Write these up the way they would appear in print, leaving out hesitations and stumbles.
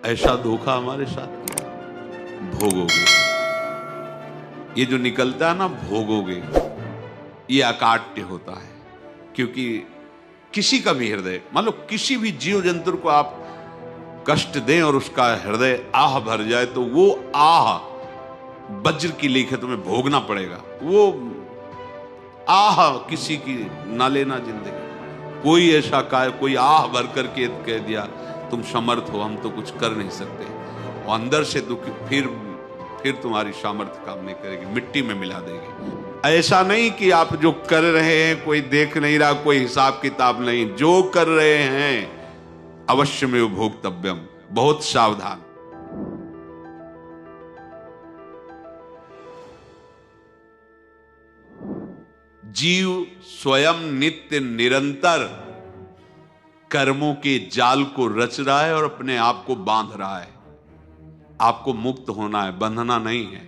ऐसा धोखा हमारे साथ किया, भोगोगे। ये जो निकलता है ना भोगोगे, ये अकाट्य होता है। क्योंकि किसी का भी हृदय, मान लो किसी भी जीव जंतु को आप कष्ट दें और उसका हृदय आह भर जाए, तो वो आह वज्र की लीक है, तुम्हें भोगना पड़ेगा। वो आह किसी की ना लेना जिंदगी। कोई ऐसा कोई आह भर करके कह दिया तुम समर्थ हो, हम तो कुछ कर नहीं सकते, और अंदर से दुख, फिर तुम्हारी सामर्थ्य काम नहीं करेगी, मिट्टी में मिला देगी। ऐसा नहीं कि आप जो कर रहे हैं कोई देख नहीं रहा, कोई हिसाब किताब नहीं, जो कर रहे हैं अवश्य में भोक्तव्यम, बहुत सावधान। जीव स्वयं नित्य निरंतर कर्मों के जाल को रच रहा है और अपने आप को बांध रहा है। आपको मुक्त होना है, बंधना नहीं है।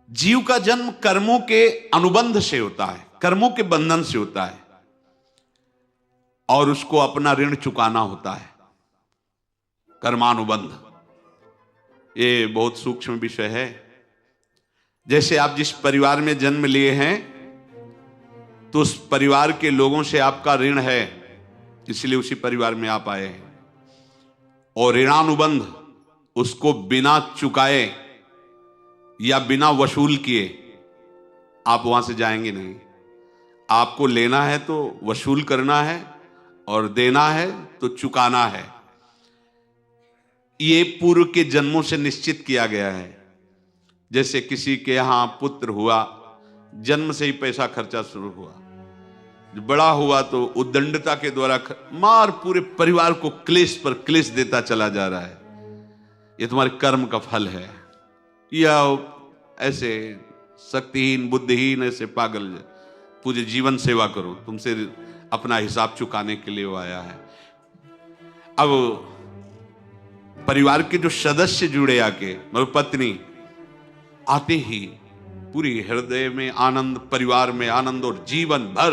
जीव का जन्म कर्मों के अनुबंध से होता है, कर्मों के बंधन से होता है, और उसको अपना ऋण चुकाना होता है। कर्मानुबंध ये बहुत सूक्ष्म विषय है। जैसे आप जिस परिवार में जन्म लिए हैं, तो उस परिवार के लोगों से आपका ऋण है, इसलिए उसी परिवार में आप आए हैं। और ऋणानुबंध, उसको बिना चुकाए या बिना वसूल किए आप वहां से जाएंगे नहीं। आपको लेना है तो वसूल करना है, और देना है तो चुकाना है। ये पूर्व के जन्मों से निश्चित किया गया है। जैसे किसी के यहां पुत्र हुआ, जन्म से ही पैसा खर्चा शुरू हुआ, बड़ा हुआ तो उद्दंडता के द्वारा मार पूरे परिवार को क्लेश पर क्लेश देता चला जा रहा है। ये तुम्हारे कर्म का फल है। या ऐसे शक्तिहीन बुद्धिहीन ऐसे पागल पूरे जीवन सेवा करो, तुमसे अपना हिसाब चुकाने के लिए वो आया है। अब परिवार के जो सदस्य जुड़े आके, मतलब पत्नी आते ही पूरी हृदय में आनंद, परिवार में आनंद, और जीवन भर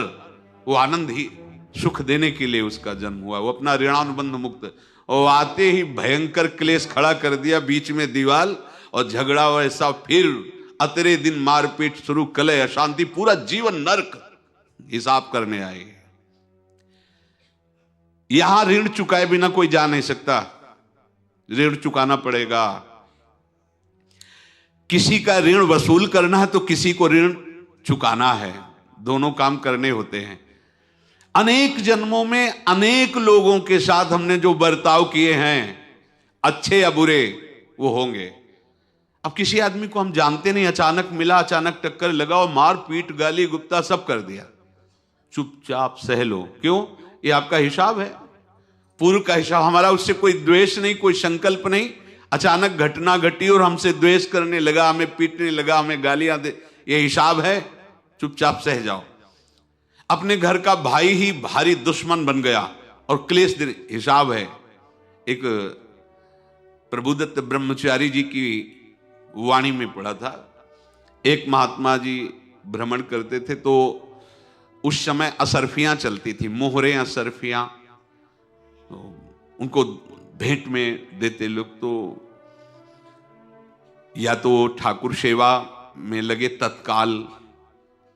वो आनंद ही सुख देने के लिए उसका जन्म हुआ। वो अपना ऋणानुबंध मुक्त, और आते ही भयंकर क्लेश खड़ा कर दिया, बीच में दीवाल और झगड़ा वैसा, फिर अतरे दिन मारपीट शुरू, कलह अशांति, पूरा जीवन नरक हिसाब करने आए। यहां ऋण चुकाए बिना कोई जा नहीं सकता, ऋण चुकाना पड़ेगा। किसी का ऋण वसूल करना है तो किसी को ऋण चुकाना है, दोनों काम करने होते हैं। अनेक जन्मों में अनेक लोगों के साथ हमने जो बर्ताव किए हैं, अच्छे या बुरे, वो होंगे। अब किसी आदमी को हम जानते नहीं, अचानक मिला, अचानक टक्कर लगा और मार पीट गाली गुप्ता सब कर दिया, चुपचाप सह लो। क्यों? ये आपका हिसाब है, पूर्व का हिसाब। हमारा उससे कोई द्वेष नहीं, कोई संकल्प नहीं। अचानक घटना घटी और हमसे द्वेष करने लगा, हमें पीटने लगा, हमें गालियां दे, ये हिसाब है, चुपचाप सह जाओ। अपने घर का भाई ही भारी दुश्मन बन गया और क्लेश हिसाब है। एक प्रभुदत्त ब्रह्मचारी जी की वाणी में पढ़ा था, एक महात्मा जी भ्रमण करते थे, तो उस समय असरफियां चलती थी, मोहरे असरफियां, तो उनको भेंट में देते लोग। तो या तो ठाकुर सेवा में लगे तत्काल,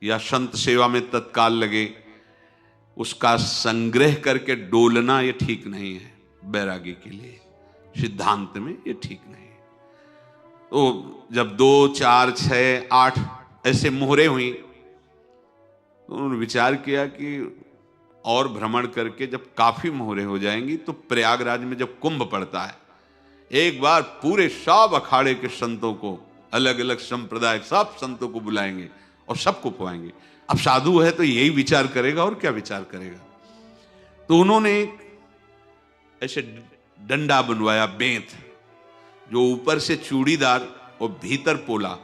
या संत सेवा में तत्काल लगे, उसका संग्रह करके डोलना ये ठीक नहीं है बैरागी के लिए, सिद्धांत में ये ठीक नहीं है। तो जब 2, 4, 6, 8 ऐसे मोहरे हुई, तो उन्होंने विचार किया कि और भ्रमण करके जब काफी मोहरे हो जाएंगी तो प्रयागराज में जब कुंभ पड़ता है, एक बार पूरे सब अखाड़े के संतों को, अलग अलग संप्रदाय सब संतों को बुलाएंगे और सबको पवाएंगे। अब साधु है तो यही विचार करेगा, और क्या विचार करेगा। तो उन्होंने ऐसे डंडा बनवाया, बेंत, जो ऊपर से चूड़ीदार और भीतर पोला,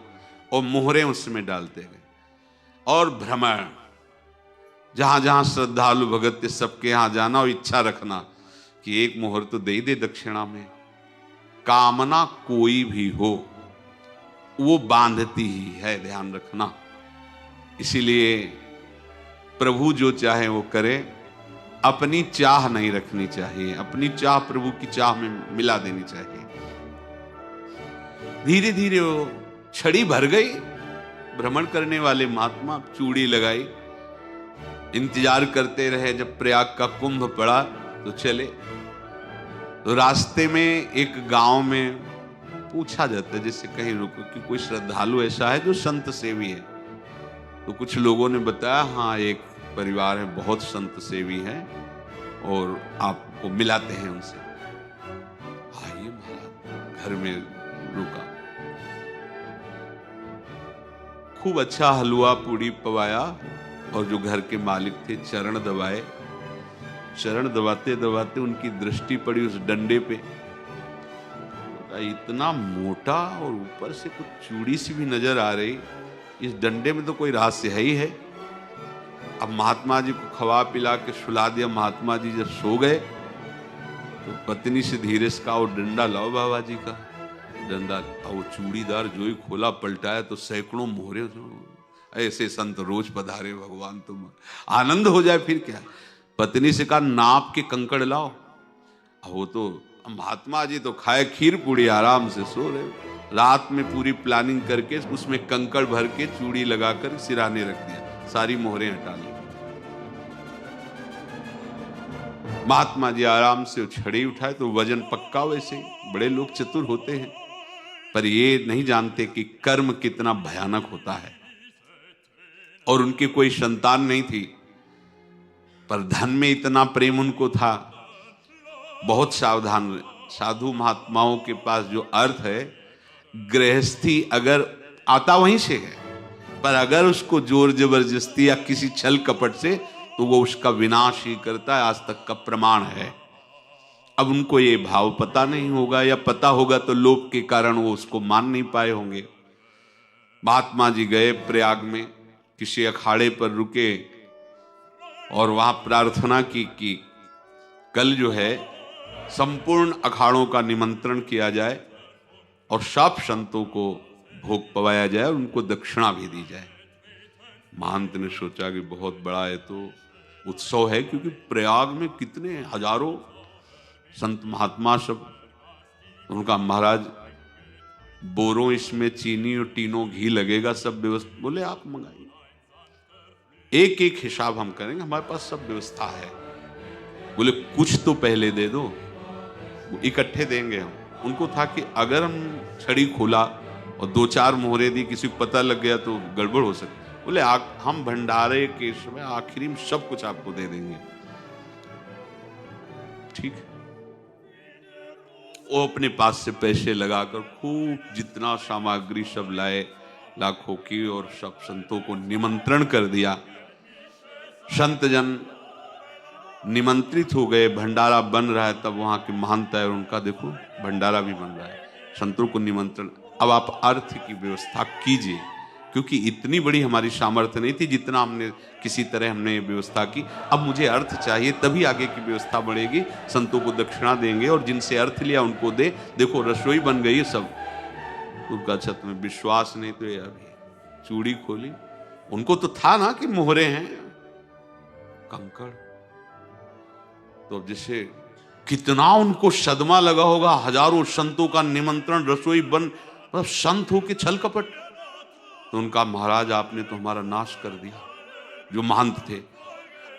और मोहरे उसमें डालते गए। और भ्रमण, जहां जहां श्रद्धालु भगत थे सबके यहां जाना और इच्छा रखना कि एक मोहर तो दे दे दक्षिणा में। कामना कोई भी हो वो बांधती ही है, ध्यान रखना। इसीलिए प्रभु जो चाहे वो करे, अपनी चाह नहीं रखनी चाहिए, अपनी चाह प्रभु की चाह में मिला देनी चाहिए। धीरे धीरे वो छड़ी भर गई। भ्रमण करने वाले महात्मा चूड़ी लगाई, इंतजार करते रहे। जब प्रयाग का कुंभ पड़ा तो चले। तो रास्ते में एक गांव में पूछा जाता है, जैसे कहीं रुको कि कोई श्रद्धालु ऐसा है जो संत सेवी है। तो कुछ लोगों ने बताया, हाँ एक परिवार है बहुत संत सेवी है और आपको मिलाते हैं उनसे। आइए महाराज, घर में रुका। खूब अच्छा हलवा पूड़ी पवाया और जो घर के मालिक थे चरण दबाए। चरण दबाते दबाते उनकी दृष्टि पड़ी उस डंडे पे। इतना मोटा और ऊपर से कुछ चूड़ी सी भी नजर आ रही, इस डंडे में तो कोई रहस्य है ही है। अब महात्मा जी को खवा पिला के सुला दिया। महात्मा जी जब सो गए तो पत्नी से धीरे से कहा, वो डंडा लाओ बाबा जी का डंडा। वो चूड़ीदार जो ही खोला पलटाया तो सैकड़ों मोहरे। ऐसे संत रोज पधारे भगवान, तुम आनंद हो जाए फिर क्या। पत्नी से कहा, नाप के कंकड़ लाओ। वो तो महात्मा जी तो खाए खीर पूड़ी, आराम से सो रहे। रात में पूरी प्लानिंग करके उसमें कंकड़ भर के चूड़ी लगाकर सिराने रख दिया, सारी मोहरें हटा ली। महात्मा जी आराम से छड़ी उठाए तो वजन पक्का। वैसे बड़े लोग चतुर होते हैं, पर ये नहीं जानते कि कर्म कितना भयानक होता है। और उनकी कोई संतान नहीं थी, पर धन में इतना प्रेम उनको था। बहुत सावधान। साधु महात्माओं के पास जो अर्थ है, गृहस्थी अगर आता वहीं से है, पर अगर उसको जोर जबरदस्ती या किसी छल कपट से, तो वो उसका विनाश ही करता है। आज तक का प्रमाण है। अब उनको ये भाव पता नहीं होगा, या पता होगा तो लोभ के कारण वो उसको मान नहीं पाए होंगे। महात्मा जी गए प्रयाग में, किसी अखाड़े पर रुके और वहां प्रार्थना की कि कल जो है संपूर्ण अखाड़ों का निमंत्रण किया जाए और सब संतों को भोग पवाया जाए और उनको दक्षिणा भी दी जाए। महंत ने सोचा कि बहुत बड़ा है तो उत्सव है, क्योंकि प्रयाग में कितने हजारों संत महात्मा सब। उनका महाराज बोरों इसमें चीनी और टीनों घी लगेगा, सब व्यवस्था। बोले आप मंगाइए, एक एक हिसाब हम करेंगे, हमारे पास सब व्यवस्था है। बोले कुछ तो पहले दे दो, इकट्ठे देंगे हम। उनको था कि अगर हम छड़ी खोला और दो चार मोहरे दी, किसी को पता लग गया तो गड़बड़ हो सकती। बोले हम भंडारे के समय आखिरी में सब कुछ आपको दे देंगे। ठीक। वो अपने पास से पैसे लगाकर खूब जितना सामग्री सब लाए, लाखों की, और सब संतों को निमंत्रण कर दिया। संत जन निमंत्रित हो गए, भंडारा बन रहा है। तब वहां के महंत है, उनका देखो भंडारा भी बन रहा है, संतों को निमंत्रण। अब आप अर्थ की व्यवस्था कीजिए, क्योंकि इतनी बड़ी हमारी सामर्थ्य नहीं थी जितना हमने किसी तरह हमने व्यवस्था की। अब मुझे अर्थ चाहिए, तभी आगे की व्यवस्था बढ़ेगी। संतों को दक्षिणा देंगे और जिनसे अर्थ लिया उनको दे। देखो रसोई बन गई सब। उनका छत में विश्वास नहीं तो ये अभी चूड़ी खोली। उनको तो था ना कि मोहरे हैं, कंकड़। तो जैसे कितना उनको सदमा लगा होगा। हजारों संतों का निमंत्रण, रसोई बन, मतलब संत हो के छल कपट। तो उनका महाराज आपने तो हमारा नाश कर दिया, जो महंत थे।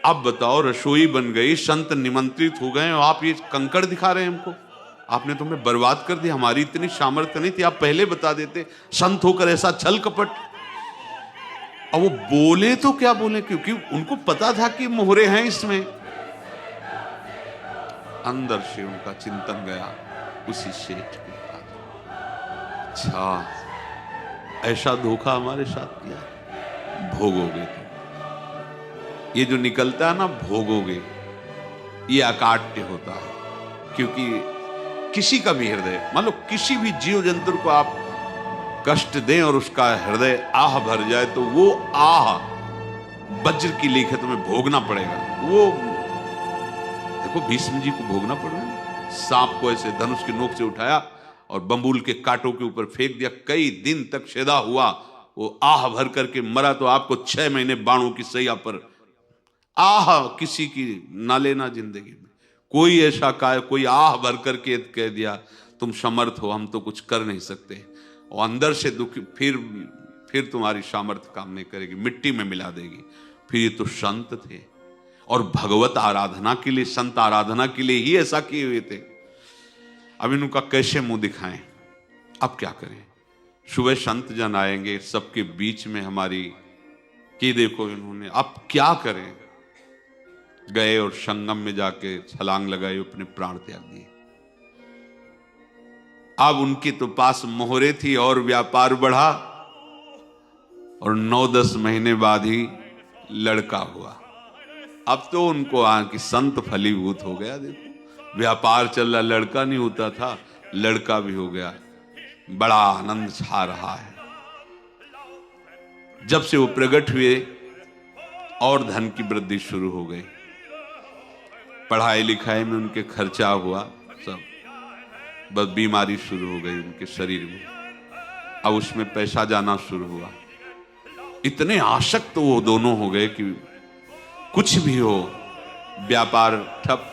अब बताओ रसोई बन गई, संत निमंत्रित हो गए और आप ये कंकड़ दिखा रहे हैं हमको। आपने तो हमें बर्बाद कर दिया, हमारी इतनी सामर्थ्य नहीं थी, आप पहले बता देते। संत होकर ऐसा छल कपट। अब वो बोले तो क्या बोले, क्योंकि उनको पता था कि मोहरे हैं इसमें। अंदर से उनका चिंतन गया उसी सेठ के पास। अच्छा ऐसा धोखा हमारे साथ किया, भोगोगे तुम। ये जो निकलता है ना भोगोगे, ये अकाट्य होता है। क्योंकि किसी का भी हृदय, मान लो किसी भी जीव जंतु को आप कष्ट दें और उसका हृदय आह भर जाए, तो वो आह वज्र की लीक है, तुम्हें भोगना पड़ेगा। वो देखो भीष्म जी को भोगना पड़ रहा है। सांप को ऐसे धनुष की नोक से उठाया और बंबूल के कांटों के ऊपर फेंक दिया, कई दिन तक शेदा हुआ, वो आह भर करके मरा। तो आपको 6 महीने बाणों की सैया पर आह किसी की ना लेना जिंदगी में। कोई ऐसा कोई आह भर करके कह दिया तुम समर्थ हो, हम तो कुछ कर नहीं सकते, और अंदर से दुखी, फिर तुम्हारी सामर्थ्य काम नहीं करेगी, मिट्टी में मिला देगी। फिर ये तो संत थे और भगवत आराधना के लिए, संत आराधना के लिए ही ऐसा किए हुए थे। अब इनका कैसे मुंह दिखाएं? अब क्या करें? सुबह संत जन आएंगे, सबके बीच में हमारी कि देखो इन्होंने, अब क्या करें? गए और संगम में जाके छलांग लगाई, अपने प्राण त्याग दिए। अब उनके तो पास मोहरे थी और व्यापार बढ़ा, और 9-10 महीने बाद ही लड़का हुआ। अब तो उनको कि संत फलीभूत हो गया। देखो व्यापार चल रहा, लड़का नहीं होता था, लड़का भी हो गया, बड़ा आनंद छा रहा है। जब से वो प्रकट हुए और धन की वृद्धि शुरू हो गई, पढ़ाई लिखाई में उनके खर्चा हुआ सब, बस बीमारी शुरू हो गई उनके शरीर में, अब उसमें पैसा जाना शुरू हुआ। इतने आसक्त तो वो दोनों हो गए कि कुछ भी हो, व्यापार ठप,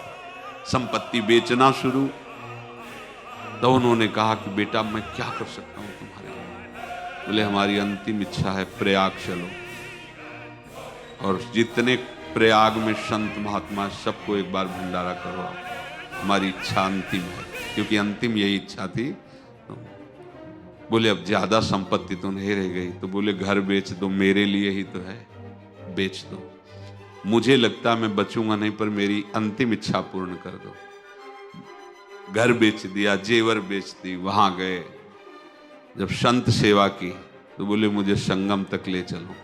संपत्ति बेचना शुरू। तो उन्होंने कहा कि बेटा मैं क्या कर सकता हूं तुम्हारे लिए? बोले हमारी अंतिम इच्छा है प्रयाग चलो, और जितने प्रयाग में संत महात्मा सबको एक बार भंडारा करो, हमारी इच्छा अंतिम है, क्योंकि अंतिम यही इच्छा थी। बोले अब ज्यादा संपत्ति तो नहीं रह गई, तो बोले घर बेच दो, मेरे लिए ही तो है, बेच दो, मुझे लगता मैं बचूंगा नहीं, पर मेरी अंतिम इच्छा पूर्ण कर दो। घर बेच दिया, जेवर बेच दी। वहां गए, जब संत सेवा की तो बोले मुझे संगम तक ले चलो।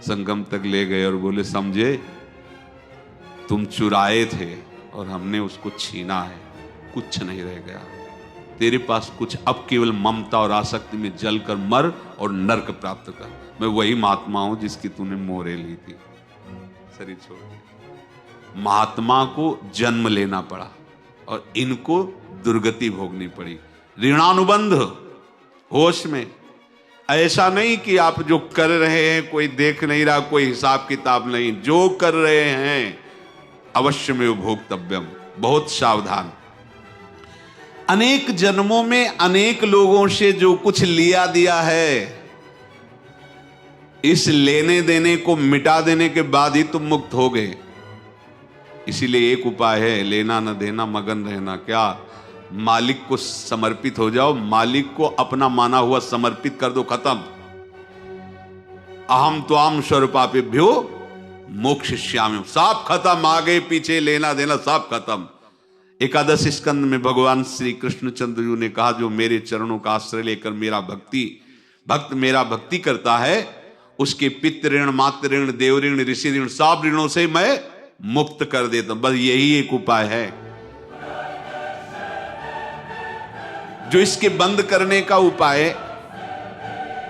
संगम तक ले गए और बोले समझे तुम चुराए थे और हमने उसको छीना है, कुछ नहीं रह गया तेरे पास कुछ, अब केवल ममता और आसक्ति में जलकर मर और नरक प्राप्त कर। मैं वही महात्मा हूं जिसकी तूने मोहरे ली थी, शरीर छोड़ के। महात्मा को जन्म लेना पड़ा और इनको दुर्गति भोगनी पड़ी। ऋणानुबंध होश में, ऐसा नहीं कि आप जो कर रहे हैं कोई देख नहीं रहा, कोई हिसाब किताब नहीं, जो कर रहे हैं अवश्य में भोक्तव्यम, बहुत सावधान। अनेक जन्मों में अनेक लोगों से जो कुछ लिया दिया है, इस लेने देने को मिटा देने के बाद ही तुम मुक्त हो गए। इसीलिए एक उपाय है, लेना न देना मगन रहना। क्या? मालिक को समर्पित हो जाओ, मालिक को अपना माना हुआ समर्पित कर दो, खत्म। अहम त्वाम स्वरूपापेभ्यो मोक्षयिष्यामि, सब खत्म, आगे पीछे लेना देना सब खत्म। एकादश स्कंद में भगवान श्री कृष्णचंद्र जी ने कहा जो मेरे चरणों का आश्रय लेकर भक्त मेरा भक्ति करता है, उसके पितृ ऋण, मातृ ऋण, देव ऋण, ऋषि ऋण, सब ऋणों से मैं मुक्त कर देता हूं। बस यही एक उपाय है जो इसके बंद करने का उपाय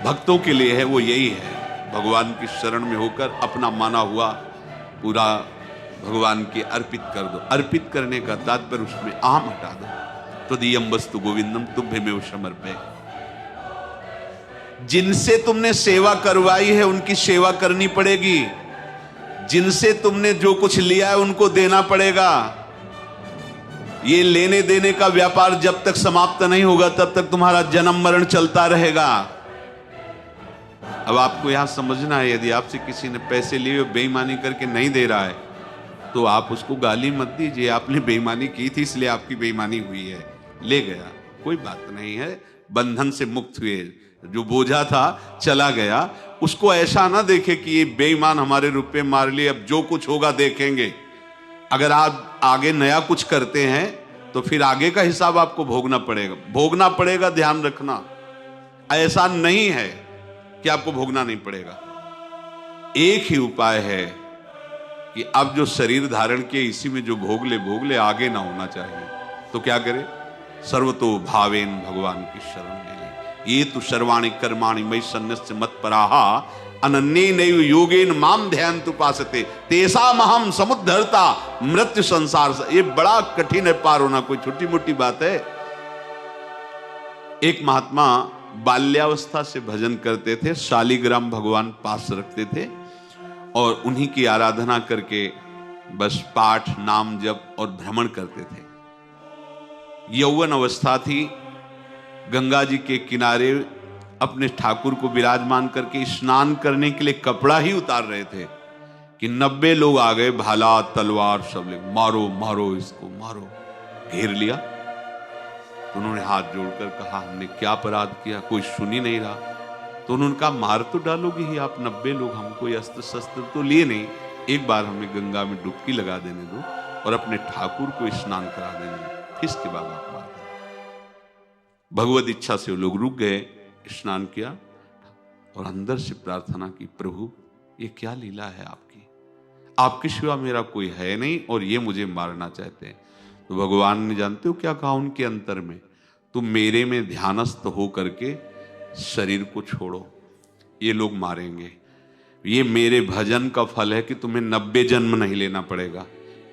भक्तों के लिए है, वो यही है, भगवान की शरण में होकर अपना माना हुआ पूरा भगवान के अर्पित कर दो। अर्पित करने का तात्पर्य उसमें अहम हटा दो। त्वदीयं वस्तु गोविंदम तुभ्यमेव समर्पये। जिनसे तुमने सेवा करवाई है उनकी सेवा करनी पड़ेगी, जिनसे तुमने जो कुछ लिया है उनको देना पड़ेगा। ये लेने देने का व्यापार जब तक समाप्त नहीं होगा तब तक तुम्हारा जन्म मरण चलता रहेगा। अब आपको यहां समझना है, यदि आपसे किसी ने पैसे लिए बेईमानी करके नहीं दे रहा है तो आप उसको गाली मत दीजिए, आपने बेईमानी की थी इसलिए आपकी बेईमानी हुई है, ले गया, कोई बात नहीं है, बंधन से मुक्त हुए, जो बोझा था चला गया। उसको ऐसा ना देखे कि ये बेईमान हमारे रुपए मार लिए, अब जो कुछ होगा देखेंगे। अगर आप आगे नया कुछ करते हैं तो फिर आगे का हिसाब आपको भोगना पड़ेगा, ध्यान रखना। ऐसा नहीं है कि आपको भोगना नहीं पड़ेगा। एक ही उपाय है कि अब जो शरीर धारण किए इसी में जो भोग ले, आगे ना होना चाहिए। तो क्या करे? सर्वतो भावेन भगवान की शरण ले ले। ये तो सर्वाणि कर्माणि मयि सन्न्यस्य मत्पराहा अनन्येनैव योगेन माम ध्यायन्तु उपासते तेषाम् अहं समुद्धर्ता मृत्यु संसार से। ये बड़ा कठिन है पार होना, कोई छोटी मोटी बात है। एक महात्मा बाल्यावस्था से भजन करते थे, शालिग्राम भगवान पास रखते थे और उन्हीं की आराधना करके बस पाठ, नाम, जप और भ्रमण करते थे। यौवन अवस्था थी, गंगा जी के किनारे अपने ठाकुर को विराजमान करके स्नान करने के लिए कपड़ा ही उतार रहे थे कि 90 लोग आ गए, भाला तलवार सब ले, मारो मारो इसको मारो, घेर लिया। तो उन्होंने हाथ जोड़कर कहा, हमने क्या अपराध किया, कोई सुन ही नहीं रहा। तो उन्होंने कहा, मार तो डालोगे ही आप 90 लोग, हम कोई अस्त्र शस्त्र तो लिए नहीं, एक बार हमें गंगा में डुबकी लगा देने दो और अपने ठाकुर को स्नान करा देने दो, फिर इसके बाद आप मार दें। भगवत इच्छा से वो लोग रुक गए, स्नान किया और अंदर से प्रार्थना की, प्रभु ये क्या लीला है आपकी, आपके सिवा मेरा कोई है नहीं और ये मुझे मारना चाहते हैं। तो भगवान ने, जानते हो क्या कहा उनके अंतर में, तुम मेरे में ध्यानस्थ हो करके शरीर को छोड़ो, ये लोग मारेंगे, ये मेरे भजन का फल है कि तुम्हें 90 जन्म नहीं लेना पड़ेगा,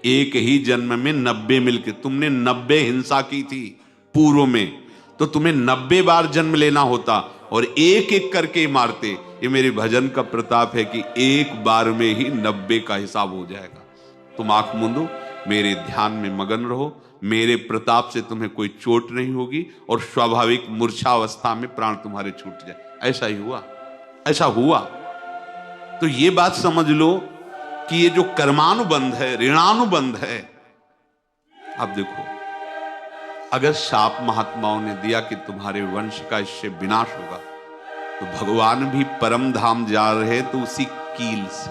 एक ही जन्म में 90 मिलके, तुमने 90 हिंसा की थी पूर्व में, तो तुम्हें 90 बार जन्म लेना होता और एक एक करके मारते। ये मेरे भजन का प्रताप है कि एक बार में ही 90 का हिसाब हो जाएगा। तुम आंख मूंदो, मेरे ध्यान में मगन रहो, मेरे प्रताप से तुम्हें कोई चोट नहीं होगी और स्वाभाविक मूर्छा अवस्था में प्राण तुम्हारे छूट जाए। ऐसा ही हुआ, ऐसा हुआ। तो ये बात समझ लो कि ये जो कर्मानुबंध है, ऋणानुबंध है। अब देखो, अगर शाप महात्माओं ने दिया कि तुम्हारे वंश का इससे विनाश होगा, तो भगवान भी परम धाम जा रहे तो उसी कील से,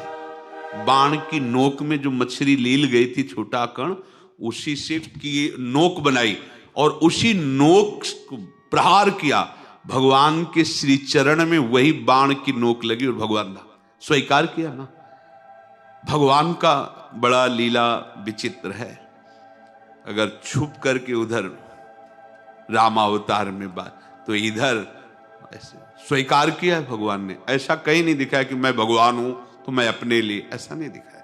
बाण की नोक में जो मछली लील गई थी, छोटा कण, उसी से की नोक बनाई और उसी नोक को प्रहार किया। भगवान के श्री चरण में वही बाण की नोक लगी और भगवान स्वीकार किया ना। भगवान का बड़ा लीला विचित्र है। अगर छुप करके उधर रामावतार में बात, तो इधर ऐसे स्वीकार किया है भगवान ने। ऐसा कहीं नहीं दिखाया कि मैं भगवान हूं तो मैं अपने लिए, ऐसा नहीं दिखाया।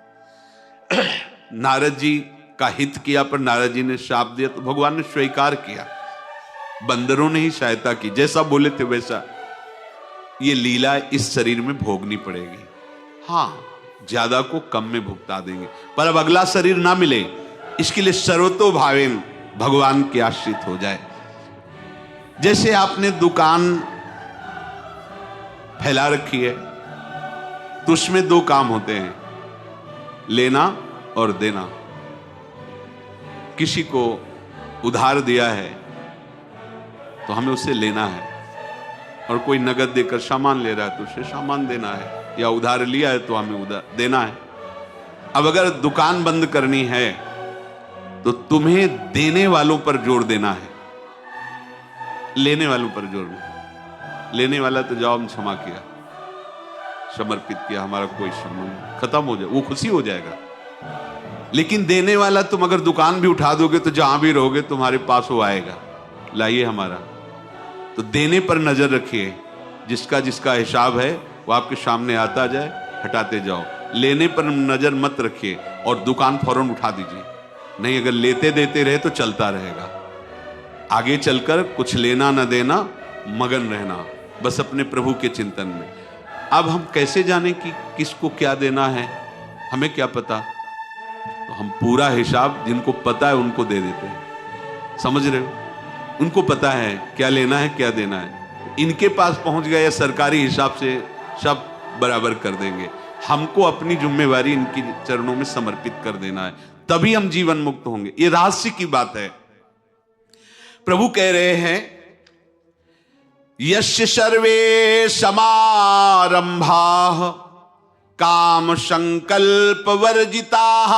नारद जी का हित किया पर नारद जी ने शाप दिया तो भगवान ने स्वीकार किया। बंदरों ने ही सहायता की, जैसा बोले थे वैसा। ये लीला इस शरीर में भोगनी पड़ेगी। हाँ, ज्यादा को कम में भुगता देंगे, पर अब अगला शरीर ना मिले इसके लिए सर्वतो भावेन भगवान के आश्रित हो जाए। जैसे आपने दुकान फैला रखी है तो उसमें दो काम होते हैं, लेना और देना। किसी को उधार दिया है तो हमें उसे लेना है, और कोई नगद देकर सामान ले रहा है तो उसे सामान देना है, या उधार लिया है तो हमें उधार देना है। अब अगर दुकान बंद करनी है तो तुम्हें देने वालों पर जोर देना है, लेने वालों पर जोर नहीं। लेने वाला तो जाओ हम क्षमा किया, समर्पित किया, हमारा कोई संबंध खत्म हो जाए, वो खुशी हो जाएगा। लेकिन देने वाला, तुम अगर दुकान भी उठा दोगे तो जहां भी रहोगे तुम्हारे पास वो आएगा, लाइए हमारा। तो देने पर नजर रखिए, जिसका जिसका हिसाब है वो आपके सामने आता जाए, हटाते जाओ। लेने पर नजर मत रखिए और दुकान फौरन उठा दीजिए, नहीं अगर लेते देते रहे तो चलता रहेगा। आगे चलकर कुछ लेना न देना, मगन रहना बस अपने प्रभु के चिंतन में। अब हम कैसे जाने कि किसको क्या देना है, हमें क्या पता। तो हम पूरा हिसाब जिनको पता है उनको दे देते हैं, समझ रहे हो, उनको पता है क्या लेना है क्या देना है। इनके पास पहुंच गए, सरकारी हिसाब से सब बराबर कर देंगे। हमको अपनी जिम्मेवारी इनकी चरणों में समर्पित कर देना है, तभी हम जीवन मुक्त होंगे। ये रहस्य की बात है। प्रभु कह रहे हैं, यस्य सर्वे समारंभाः काम संकल्प वर्जिताः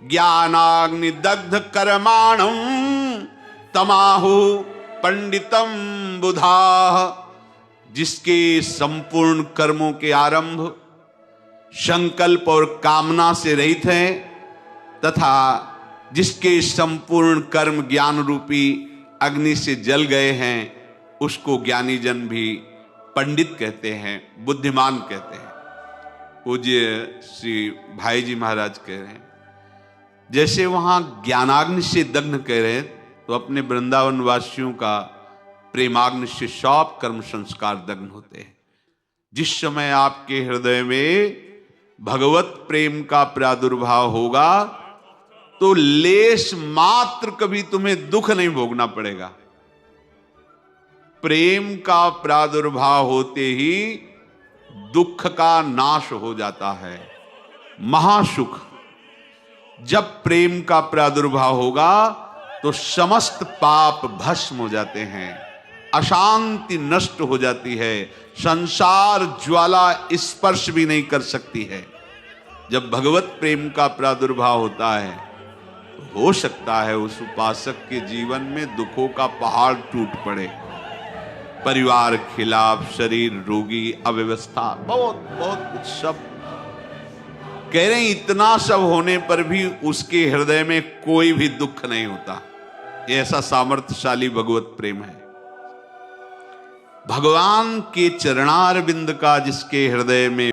ज्ञानाग्नि दग्ध कर्माणं तमाहु पंडितम बुधाः। जिसके संपूर्ण कर्मों के आरंभ संकल्प और कामना से रहित हैं, तथा जिसके संपूर्ण कर्म ज्ञान रूपी अग्नि से जल गए हैं, उसको ज्ञानी जन भी पंडित कहते हैं, बुद्धिमान कहते हैं। पूज्य श्री भाई जी महाराज कह रहे हैं, जैसे वहां ज्ञानाग्नि से दग्न कह रहे हैं, तो अपने वृंदावन वासियों का प्रेमाग्नि से सब कर्म संस्कार दग्न होते हैं। जिस समय आपके हृदय में भगवत प्रेम का प्रादुर्भाव होगा तो लेश मात्र कभी तुम्हें दुख नहीं भोगना पड़ेगा। प्रेम का प्रादुर्भाव होते ही दुख का नाश हो जाता है, महासुख। जब प्रेम का प्रादुर्भाव होगा तो समस्त पाप भस्म हो जाते हैं, अशांति नष्ट हो जाती है, संसार ज्वाला स्पर्श भी नहीं कर सकती है। जब भगवत प्रेम का प्रादुर्भाव होता है तो हो सकता है उस उपासक के जीवन में दुखों का पहाड़ टूट पड़े, परिवार खिलाफ, शरीर रोगी, अव्यवस्था, बहुत बहुत कुछ सब कह रहे हैं। इतना सब होने पर भी उसके हृदय में कोई भी दुख नहीं होता। ये ऐसा सामर्थ्यशाली भगवत प्रेम है। भगवान के चरणारविंद का जिसके हृदय में